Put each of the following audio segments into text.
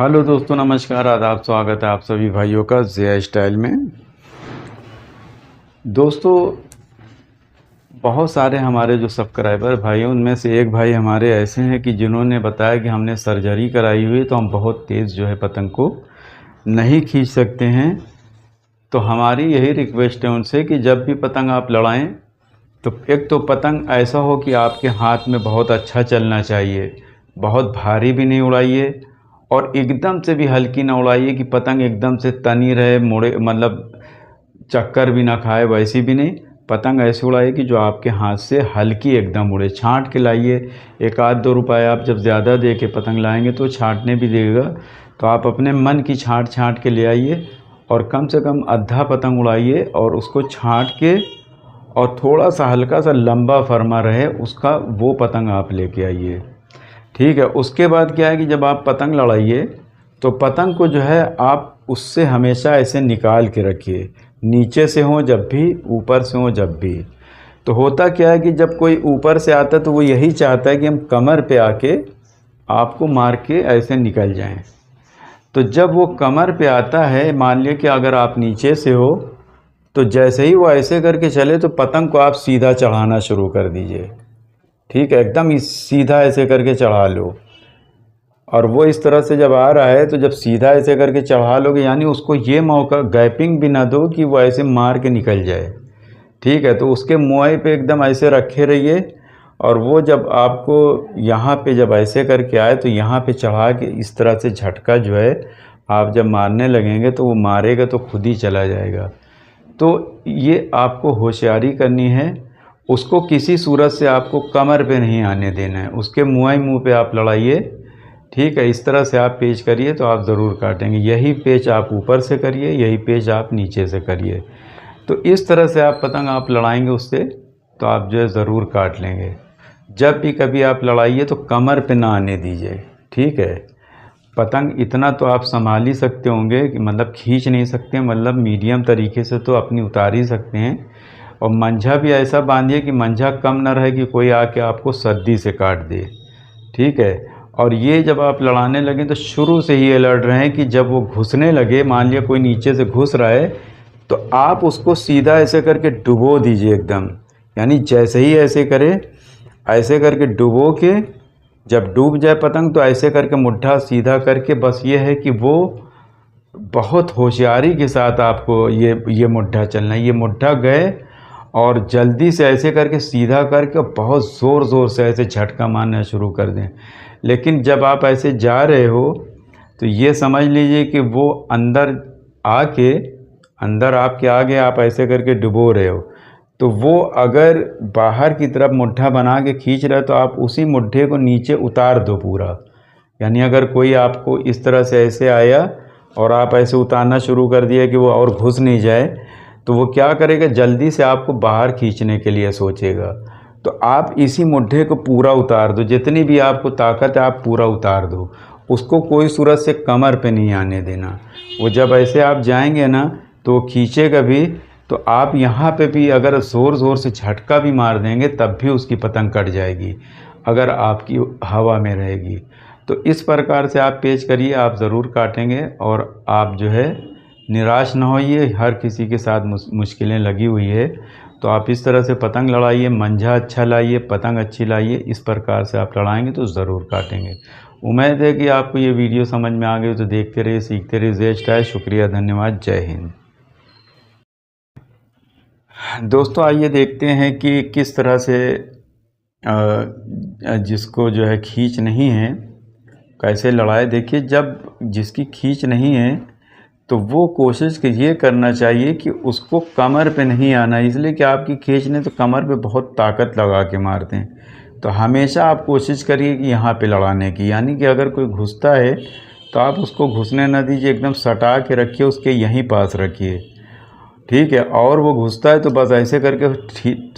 Hello दोस्तों, नमस्कार, आदाब, स्वागत है आप सभी भाइयों का ज़िया स्टाइल में। दोस्तों, बहुत सारे हमारे जो सब्सक्राइबर भाई हैं उनमें से एक भाई हमारे ऐसे हैं कि जिन्होंने बताया कि हमने सर्जरी कराई हुई तो हम बहुत तेज़ जो है पतंग को नहीं खींच सकते हैं। तो हमारी यही रिक्वेस्ट है उनसे कि जब भी पतंग आप लड़ाएं तो एक तो पतंग ऐसा हो कि आपके हाथ में बहुत अच्छा चलना चाहिए, बहुत भारी भी नहीं उड़ाइए और एकदम से भी हल्की ना उड़ाइए कि पतंग एकदम से तनी रहे, मुड़े, मतलब चक्कर भी ना खाए, वैसी भी नहीं। पतंग ऐसे उड़ाइए कि जो आपके हाथ से हल्की एकदम उड़े। छांट के लाइए। एक आध 2 रुपए आप जब ज़्यादा दे के पतंग लाएंगे तो छांटने भी देगा, तो आप अपने मन की छांट के ले आइए और कम से कम आधा पतंग उड़ाइए और उसको छांट के और थोड़ा सा हल्का सा लंबा फरमा रहे उसका, वो पतंग आप लेके आइए। ठीक है। उसके बाद क्या है कि जब आप पतंग लड़ाइए तो पतंग को जो है आप उससे हमेशा ऐसे निकाल के रखिए, नीचे से हो जब भी, ऊपर से हो जब भी। तो होता क्या है कि जब कोई ऊपर से आता है तो वो यही चाहता है कि हम कमर पे आके आपको मार के ऐसे निकल जाएं। तो जब वो कमर पे आता है, मान लिया कि अगर आप नीचे से हो तो जैसे ही वो ऐसे करके चले तो पतंग को आप सीधा चढ़ाना शुरू कर दीजिए। ठीक है, एकदम सीधा ऐसे करके चढ़ा लो। और वो इस तरह से जब आ रहा है तो जब सीधा ऐसे करके चढ़ा लोगे, यानी उसको ये मौका गैपिंग भी ना दो कि वो ऐसे मार के निकल जाए। ठीक है, तो उसके मुआई पे एकदम ऐसे रखे रहिए और वो जब आपको यहाँ पे जब ऐसे करके आए तो यहाँ पे चढ़ा के इस तरह से झटका जो है आप जब मारने लगेंगे तो वो मारेगा तो खुद ही चला जाएगा। तो ये आपको होशियारी करनी है। उसको किसी सूरत से आपको कमर पे नहीं आने देना है, उसके मुँह पे आप लड़ाइए। ठीक है, इस तरह से आप पेच करिए तो आप ज़रूर काटेंगे। यही पेच आप ऊपर से करिए, यही पेच आप नीचे से करिए। तो इस तरह से आप पतंग आप लड़ाएंगे उससे तो आप जो है ज़रूर काट लेंगे। जब भी कभी आप लड़ाइए तो कमर पे ना आने दीजिए। ठीक है। पतंग इतना तो आप संभाल ही सकते होंगे कि मतलब खींच नहीं सकते, मतलब मीडियम तरीके से तो अपनी उतार ही सकते हैं। और मंझा भी ऐसा बांधिए कि मंझा कम ना रहे कि कोई आके आपको सर्दी से काट दे। ठीक है। और ये जब आप लड़ाने लगें तो शुरू से ही अलर्ट रहें कि जब वो घुसने लगे, मान लिया कोई नीचे से घुस रहा है तो आप उसको सीधा ऐसे करके डुबो दीजिए एकदम। यानी जैसे ही ऐसे करे, ऐसे करके डुबो के जब डूब जाए पतंग तो ऐसे करके मुट्ठा सीधा करके, बस ये है कि वो बहुत होशियारी के साथ आपको ये मुट्ठा चलना है। ये मुट्ठा गए और जल्दी से ऐसे करके सीधा करके बहुत ज़ोर ज़ोर से ऐसे झटका मारना शुरू कर दें। लेकिन जब आप ऐसे जा रहे हो तो ये समझ लीजिए कि वो अंदर आके, अंदर आपके आगे आप ऐसे करके डुबो रहे हो, तो वो अगर बाहर की तरफ मुट्ठा बना के खींच रहा है तो आप उसी मुट्ठे को नीचे उतार दो पूरा। यानी अगर कोई आपको इस तरह से ऐसे आया और आप ऐसे उतारना शुरू कर दिया कि वो और घुस नहीं जाए, तो वो क्या करेगा, जल्दी से आपको बाहर खींचने के लिए सोचेगा। तो आप इसी मुट्ठे को पूरा उतार दो, जितनी भी आपको ताकत है आप पूरा उतार दो। उसको कोई सूरत से कमर पे नहीं आने देना। वो जब ऐसे आप जाएंगे ना तो वो खींचेगा भी, तो आप यहाँ पे भी अगर ज़ोर ज़ोर से झटका भी मार देंगे तब भी उसकी पतंग कट जाएगी अगर आपकी हवा में रहेगी। तो इस प्रकार से आप पेच करिए, आप ज़रूर काटेंगे और आप जो है निराश ना होइए। हर किसी के साथ मुश्किलें लगी हुई है, तो आप इस तरह से पतंग लड़ाइए, मंझा अच्छा लाइए, पतंग अच्छी लाइए। इस प्रकार से आप लड़ाएंगे तो ज़रूर काटेंगे। उम्मीद है कि आपको ये वीडियो समझ में आ गई, तो देखते रहिए, सीखते रहिए। ज़िया स्टाइल। शुक्रिया, धन्यवाद, जय हिंद। दोस्तों, आइए देखते हैं कि किस तरह से जिसको जो है खींच नहीं है कैसे लड़ाए। देखिए, जब जिसकी खींच नहीं है तो वो कोशिश ये करना चाहिए कि उसको कमर पे नहीं आना, इसलिए कि आपकी खींचने तो कमर पे बहुत ताकत लगा के मारते हैं। तो हमेशा आप कोशिश करिए कि यहाँ पे लड़ाने की, यानी कि अगर कोई घुसता है तो आप उसको घुसने ना दीजिए, एकदम सटा के रखिए, उसके यहीं पास रखिए। ठीक है। और वो घुसता है तो बस ऐसे करके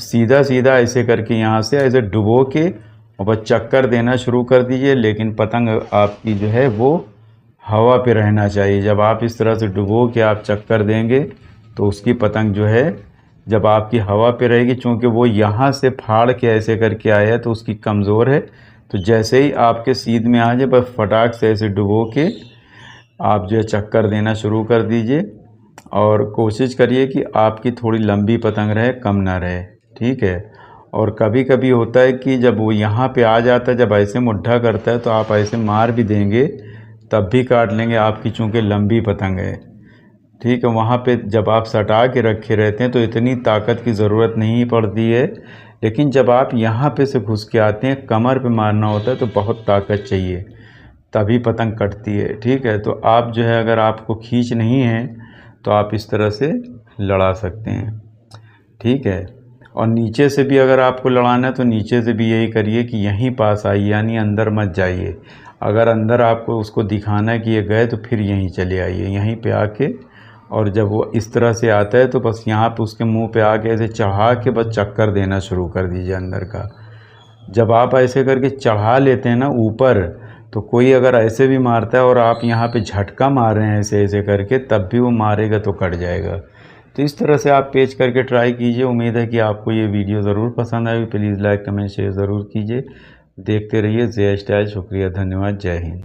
सीधा सीधा ऐसे करके यहाँ से ऐसे डुबो के और बस चक्कर देना शुरू कर दीजिए। लेकिन पतंग आपकी जो है वो हवा पे रहना चाहिए। जब आप इस तरह से डुबो के आप चक्कर देंगे तो उसकी पतंग जो है जब आपकी हवा पे रहेगी, चूँकि वो यहाँ से फाड़ के ऐसे करके आया है तो उसकी कमज़ोर है, तो जैसे ही आपके सीध में आ जाए बस फटाक से ऐसे डुबो के आप जो है चक्कर देना शुरू कर दीजिए और कोशिश करिए कि आपकी थोड़ी लंबी पतंग रहे, कम ना रहे, ठीक है। और कभी कभी होता है कि जब वो यहाँ पे आ जाता है, जब ऐसे मुड्ढा करता है तो आप ऐसे मार भी देंगे तब भी काट लेंगे, आपकी चूँकि लंबी पतंग है, ठीक है। वहाँ पे जब आप सटा के रखे रहते हैं तो इतनी ताकत की ज़रूरत नहीं पड़ती है, लेकिन जब आप यहाँ पे से घुस के आते हैं, कमर पे मारना होता है तो बहुत ताकत चाहिए, तभी पतंग कटती है, ठीक है। तो आप जो है अगर आपको खींच नहीं है तो आप इस तरह से लड़ा सकते हैं, ठीक है। और नीचे से भी अगर आपको लड़ाना है तो नीचे से भी यही करिए कि यहीं पास आइए, यानी अंदर मत जाइए। अगर अंदर आपको उसको दिखाना है कि ये गए तो फिर यहीं चले आइए, यहीं पे आके, और जब वो इस तरह से आता है तो बस यहाँ पे उसके मुंह पे आके ऐसे चढ़ा के बस चक्कर देना शुरू कर दीजिए अंदर का। जब आप ऐसे करके चढ़ा लेते हैं ना ऊपर, तो कोई अगर ऐसे भी मारता है और आप यहाँ पे झटका मार रहे हैं ऐसे ऐसे करके, तब भी वो मारेगा तो कट जाएगा। तो इस तरह से आप पेच करके ट्राई कीजिए। उम्मीद है कि आपको ये वीडियो ज़रूर पसंद आएगी। प्लीज़ लाइक कमेंट शेयर ज़रूर कीजिए। देखते रहिए जे स्टाइल। शुक्रिया, धन्यवाद, जय हिंद।